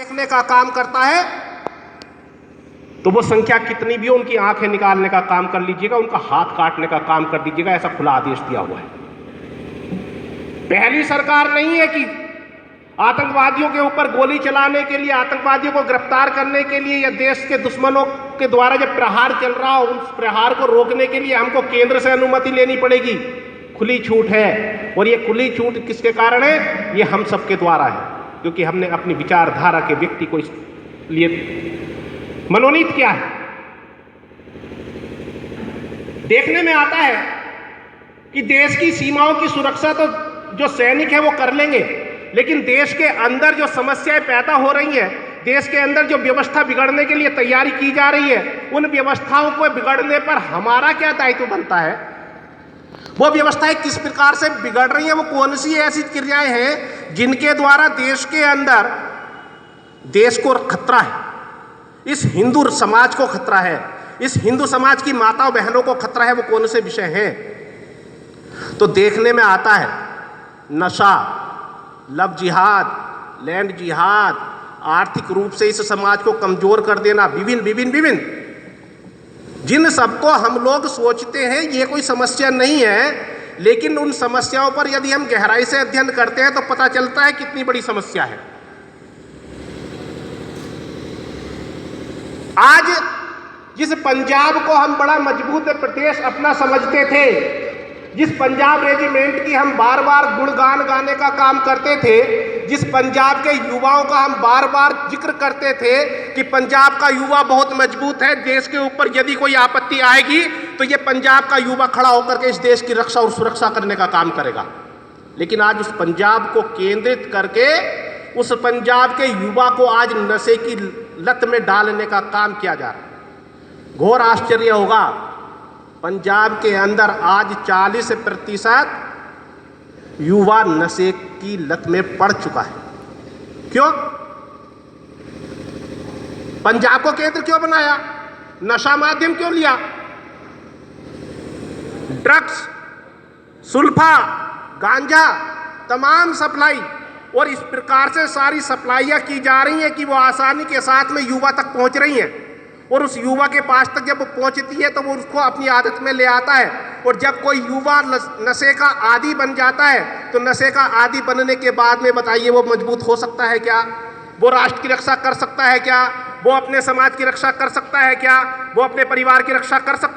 देखने का काम करता है तो वो संख्या कितनी भी हो उनकी आंखें निकालने का काम कर लीजिएगा, उनका हाथ काटने का काम कर दीजिएगा, ऐसा खुला आदेश दिया हुआ है। पहली सरकार नहीं है कि आतंकवादियों के ऊपर गोली चलाने के लिए, आतंकवादियों को गिरफ्तार करने के लिए या देश के दुश्मनों के द्वारा जब प्रहार चल रहा हो उस प्रहार को रोकने के लिए हमको केंद्र से अनुमति लेनी पड़ेगी। खुली छूट है, और ये खुली छूट किसके कारण है? ये हम सबके द्वारा है, क्योंकि हमने अपनी विचारधारा के व्यक्ति को इस लिए मनोनीत किया है। देखने में आता है कि देश की सीमाओं की सुरक्षा तो जो सैनिक है वो कर लेंगे, लेकिन देश के अंदर जो समस्याएं पैदा हो रही हैं, देश के अंदर जो व्यवस्था बिगड़ने के लिए तैयारी की जा रही है, उन व्यवस्थाओं को बिगड़ने पर हमारा क्या दायित्व बनता है? वो व्यवस्थाएं किस प्रकार से बिगड़ रही हैं, वो कौन सी ऐसी क्रियाएं हैं जिनके द्वारा देश के अंदर देश को खतरा है, इस हिंदू समाज को खतरा है, इस हिंदू समाज की माताओं बहनों को खतरा है, वो कौन से विषय हैं? तो देखने में आता है नशा, लव जिहाद, लैंड जिहाद, आर्थिक रूप से इस समाज को कमजोर कर देना, विभिन्न जिन सबको हम लोग सोचते हैं ये कोई समस्या नहीं है, लेकिन उन समस्याओं पर यदि हम गहराई से अध्ययन करते हैं तो पता चलता है कितनी बड़ी समस्या है। आज जिस पंजाब को हम बड़ा मजबूत प्रदेश अपना समझते थे, जिस पंजाब रेजिमेंट की हम बार बार गुणगान गाने का काम करते थे, जिस पंजाब के युवाओं का हम बार बार जिक्र करते थे कि पंजाब का युवा बहुत मजबूत है, देश के ऊपर यदि कोई आपत्ति आएगी तो ये पंजाब का युवा खड़ा होकर के इस देश की रक्षा और सुरक्षा करने का काम करेगा, लेकिन आज उस पंजाब को केंद्रित करके उस पंजाब के युवा को आज नशे की लत में डालने का काम किया जा रहा है। घोर आश्चर्य होगा, पंजाब के अंदर आज 40% युवा नशे की लत में पड़ चुका है। क्यों? पंजाब को केंद्र क्यों बनाया? नशा माध्यम क्यों लिया? ड्रग्स, सुल्फा, गांजा, तमाम सप्लाई, और इस प्रकार से सारी सप्लाइयां की जा रही हैं कि वो आसानी के साथ में युवा तक पहुंच रही हैं, और उस युवा के पास तक जब वो पहुंचती है तो वो उसको अपनी आदत में ले आता है, और जब कोई युवा नशे का आदी बन जाता है तो नशे का आदी बनने के बाद में बताइए वो मजबूत हो सकता है क्या? वो राष्ट्र की रक्षा कर सकता है क्या? वो अपने समाज की रक्षा कर सकता है क्या? वो अपने परिवार की रक्षा कर सकता है?